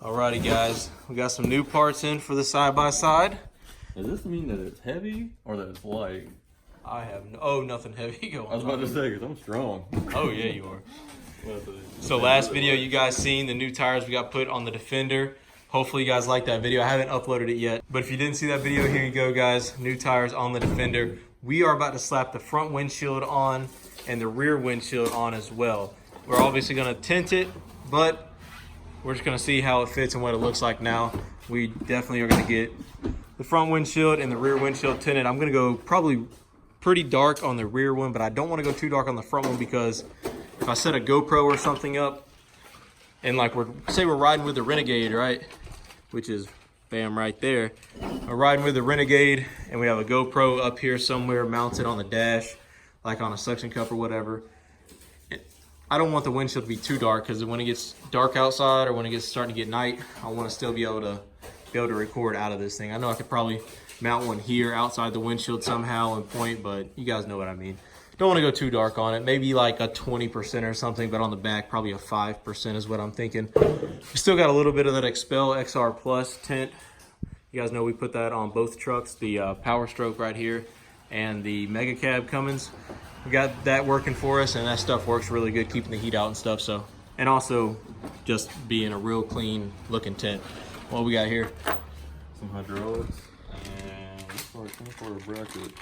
Alrighty guys, we got some new parts in for the side-by-side. Does this mean that it's heavy or that it's light? I have nothing heavy going on. I was about to say, because I'm strong. Oh yeah, you are. So last video you guys seen the new tires we got put on the Defender. Hopefully you guys liked that video. I haven't uploaded it yet, but if you didn't see that video, here you go guys. New tires on the Defender. We are about to slap the front windshield on and the rear windshield on as well. We're obviously gonna tint it, but we're just gonna see how it fits and what it looks like now. We definitely are gonna get the front windshield and the rear windshield tinted. I'm gonna go probably pretty dark on the rear one, but I don't wanna go too dark on the front one because if I set a GoPro or something up and like say we're riding with the Renegade, right? Which is bam right there. We're riding with the Renegade and we have a GoPro up here somewhere mounted on the dash, like on a suction cup or whatever. I don't want the windshield to be too dark because when it gets dark outside or when it gets starting to get night, I want to still be able to record out of this thing. I know I could probably mount one here outside the windshield somehow and point, but you guys know what I mean. Don't want to go too dark on it. Maybe like a 20% or something, but on the back probably a 5% is what I'm thinking. We still got a little bit of that Expel XR Plus tint. You guys know we put that on both trucks, the Power Stroke right here and the Mega Cab Cummins. We got that working for us, and that stuff works really good, keeping the heat out and stuff. So, and also just being a real clean looking tint. What we got here? Some hydraulics and some sort of bracket.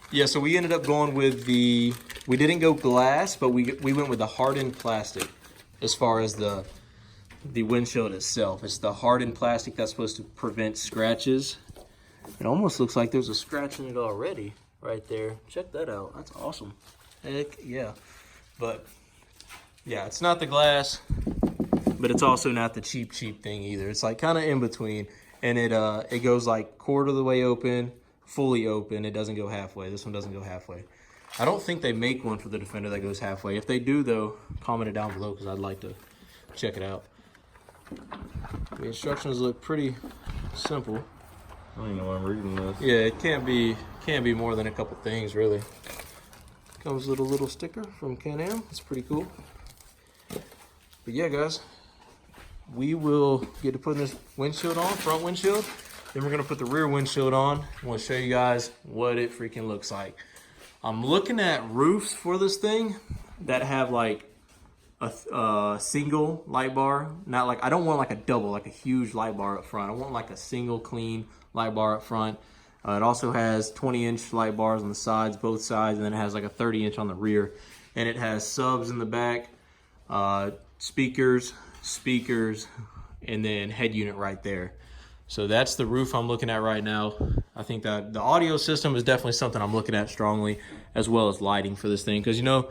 Yeah, so we ended up going with we didn't go glass, but we went with the hardened plastic as far as the windshield itself. It's the hardened plastic that's supposed to prevent scratches. It almost looks like there's a scratch in it already. Right there, check that out. That's awesome. Heck yeah. But yeah, it's not the glass, but it's also not the cheap thing either. It's like kind of in between, and it goes like quarter of the way open, fully open. It doesn't go halfway. This one doesn't go halfway. I don't think they make one for the Defender that goes halfway. If they do though, comment it down below because I'd like to check it out. The instructions look pretty simple. I don't even know why I'm reading this. Yeah, it can't be more than a couple things really. Comes with a little sticker from Canam. It's pretty cool. But yeah, guys, we will get to putting this windshield on, front windshield. Then we're gonna put the rear windshield on. I'm gonna show you guys what it freaking looks like. I'm looking at roofs for this thing that have like a single light bar. Not like, I don't want like a double, like a huge light bar up front. I want like a single clean light bar up front. It also has 20-inch light bars on the sides, both sides, and then it has like a 30-inch on the rear. And it has subs in the back, speakers, and then head unit right there. So that's the roof I'm looking at right now. I think that the audio system is definitely something I'm looking at strongly, as well as lighting for this thing. Because you know,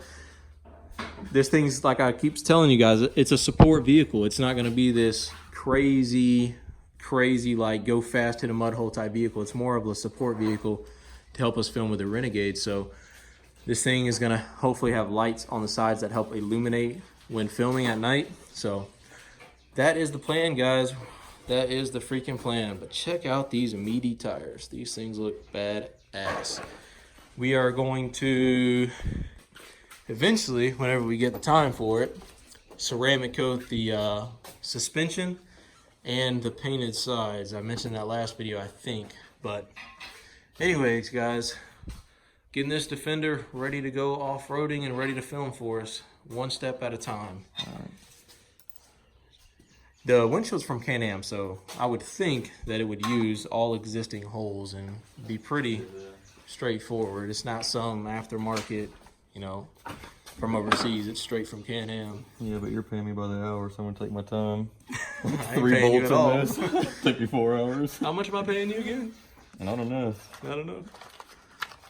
this thing's, like I keep telling you guys, it's a support vehicle. It's not gonna be this crazy like go fast hit a mud hole type vehicle. It's more of a support vehicle to help us film with the Renegade. So this thing is gonna hopefully have lights on the sides that help illuminate when filming at night. So that is the plan, guys. That is the freaking plan. But check out these meaty tires. These things look badass. We are going to eventually, whenever we get the time for it, ceramic coat the suspension and the painted sides. I mentioned that last video, I think. But anyways, guys, getting this Defender ready to go off-roading and ready to film for us, one step at a time. All right. The windshield's from Canam, so I would think that it would use all existing holes and be pretty straightforward. It's not some aftermarket, you know, from overseas. It's straight from Canam. Yeah, but you're paying me by the hour, so I'm gonna take my time. I ain't 3 paying you bolts at all. in this. Take me 4 hours. How much am I paying you again? And I don't know. I don't know.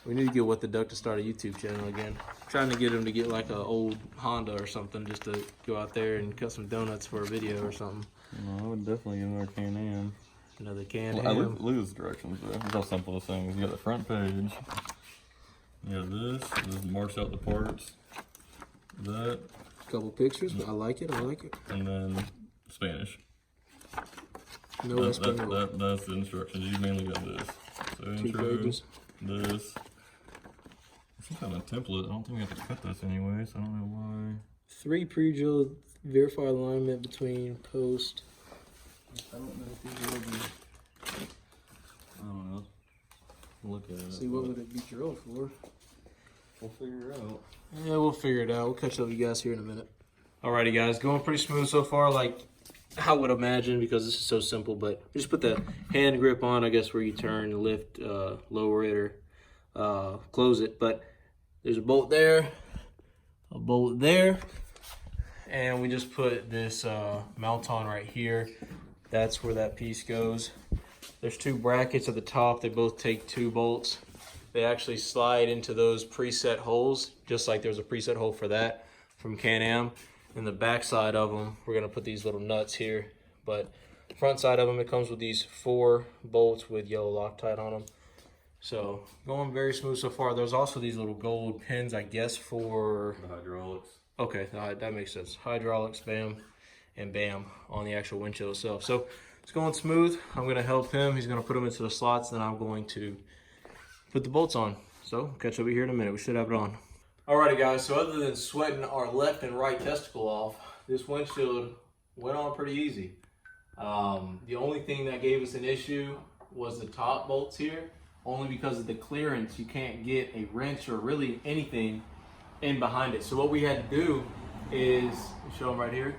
We need to get What the Duck to start a YouTube channel again. I'm trying to get him to get like an old Honda or something just to go out there and cut some donuts for a video or something. No, I would definitely get another Can-Am. Another Can-Am. Well, look at the directions though. Look how simple this thing is. You got the front page. You have this marks out the parts. That. Couple pictures. I like it. And then Spanish. No Espanol. That's the instructions. You mainly got this. So 2 intro, pages. this. Some kind of template. I don't think we have to cut this anyway, so I don't know why. 3 pre-drilled, verify alignment between post I don't know if these will be. I don't know. Look at it. See, what would it be drilled for? We'll figure it out. Yeah, we'll figure it out. We'll catch up with you guys here in a minute. Alrighty, guys, going pretty smooth so far, like I would imagine, because this is so simple. But we just put the hand grip on, I guess, where you turn, lift, lower it, or close it. But there's a bolt there, and we just put this mount on right here. That's where that piece goes. There's two brackets at the top. They both take 2 bolts. They actually slide into those preset holes, just like there's a preset hole for that from Canam. And the back side of them, we're gonna put these little nuts here. But the front side of them, it comes with these 4 bolts with yellow Loctite on them. So going very smooth so far. There's also these little gold pins, I guess, for the hydraulics. Okay, that makes sense. Hydraulics, bam, and bam on the actual windshield itself. So it's going smooth. I'm gonna help him. He's gonna put them into the slots, then I'm going to put the bolts on. So catch up here in a minute. We should have it on. Alrighty, guys, so other than sweating our left and right testicle off, this windshield went on pretty easy. The only thing that gave us an issue was the top bolts here. Only because of the clearance, you can't get a wrench or really anything in behind it. So what we had to do is, show them right here,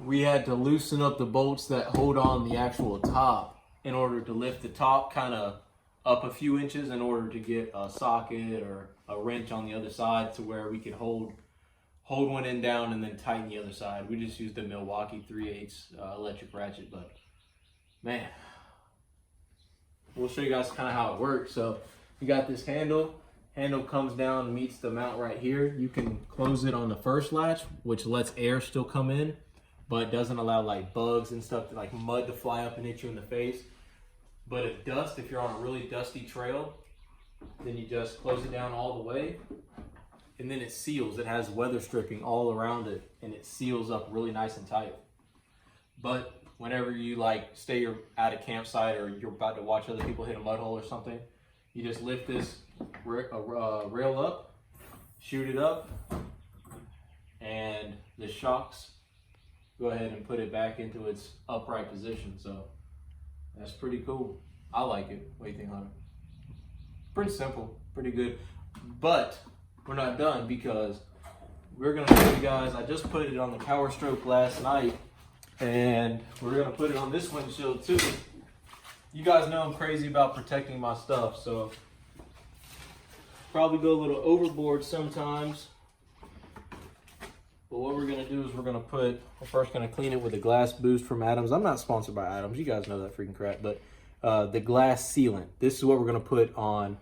we had to loosen up the bolts that hold on the actual top in order to lift the top kind of up a few inches in order to get a socket or a wrench on the other side to where we could hold one end down and then tighten the other side. We just used the Milwaukee 3/8 electric ratchet, but man, we'll show you guys kind of how it works. So you got this handle comes down and meets the mount right here. You can close it on the first latch, which lets air still come in, but doesn't allow like bugs and stuff, to, like mud, to fly up and hit you in the face. But if dust, if you're on a really dusty trail, then you just close it down all the way, and then it seals. It has weather stripping all around it, and it seals up really nice and tight. But whenever you like stay at a campsite or you're about to watch other people hit a mud hole or something, you just lift this rail up, shoot it up, and the shocks go ahead and put it back into its upright position. So that's pretty cool. I like it. What do you think, Hunter? Pretty simple, pretty good. But we're not done, because we're gonna show you guys, I just put it on the Power Stroke last night, and we're gonna put it on this windshield too. You guys know I'm crazy about protecting my stuff, so probably go a little overboard sometimes. But what we're gonna do is we're first gonna clean it with a glass boost from Adams. I'm not sponsored by Adams, you guys know that freaking crap, but the glass sealant. This is what we're gonna put on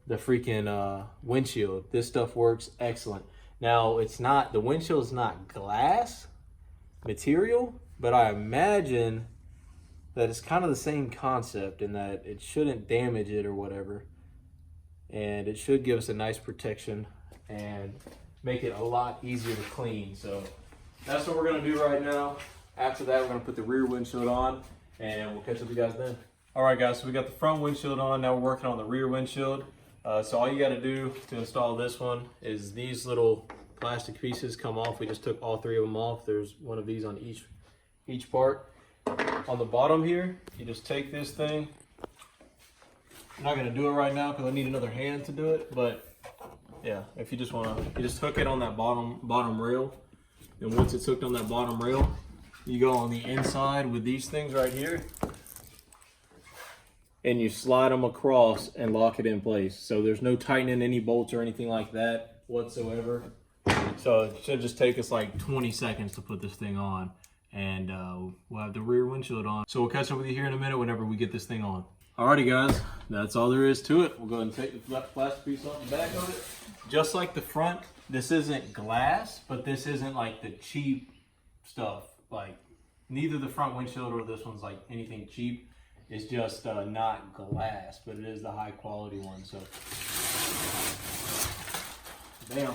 the freaking windshield. This stuff works excellent. Now the windshield is not glass material, but I imagine that it's kind of the same concept in that it shouldn't damage it or whatever. And it should give us a nice protection and make it a lot easier to clean. So that's what we're gonna do right now. After that, we're gonna put the rear windshield on, and we'll catch up with you guys then. All right, guys, so we got the front windshield on. Now we're working on the rear windshield. So all you gotta do to install this one is these little plastic pieces come off. We just took all 3 of them off. There's one of these on each part. On the bottom here, you just take this thing. I'm not gonna do it right now because I need another hand to do it, but yeah, if you just wanna, you just hook it on that bottom rail. And once it's hooked on that bottom rail, you go on the inside with these things right here, and you slide them across and lock it in place. So there's no tightening any bolts or anything like that whatsoever. So it should just take us like 20 seconds to put this thing on, and we'll have the rear windshield on. So we'll catch up with you here in a minute whenever we get this thing on. Alrighty, guys, that's all there is to it. We'll go ahead and take the plastic piece off the back of it. Just like the front, this isn't glass, but this isn't like the cheap stuff. Like neither the front windshield or this one's like anything cheap. It's just not glass, but it is the high quality one. So, bam.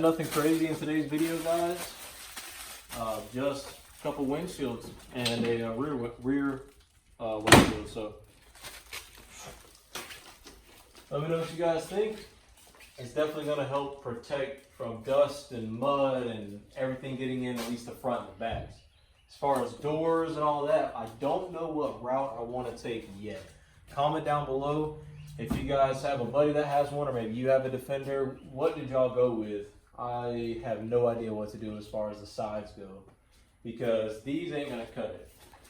Nothing crazy in today's video, guys. Just a couple windshields and a rear windshield. So, let me know what you guys think. It's definitely going to help protect from dust and mud and everything getting in, at least the front and the backs. As far as doors and all that, I don't know what route I want to take yet. Comment down below if you guys have a buddy that has one, or maybe you have a Defender. What did y'all go with? I have no idea what to do as far as the sides go, because these ain't gonna cut it.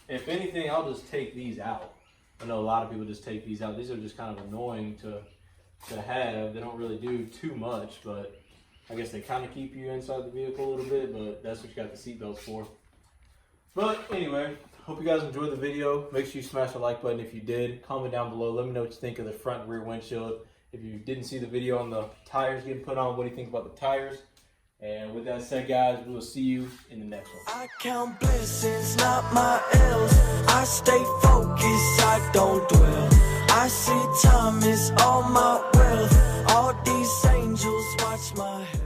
If anything, I'll just take these out. I know a lot of people just take these out. These are just kind of annoying to have. They don't really do too much, but I guess they kind of keep you inside the vehicle a little bit, but that's what you got the seat belts for. But anyway, hope you guys enjoyed the video. Make sure you smash the like button if you did. Comment down below. Let me know what you think of the front and rear windshield. If you didn't see the video on the tires getting put on, what do you think about the tires? And with that said, guys, we will see you in the next one. I count blessings, not my L's. I stay focused, I don't dwell. I see time is all my wealth. All these angels watch my health.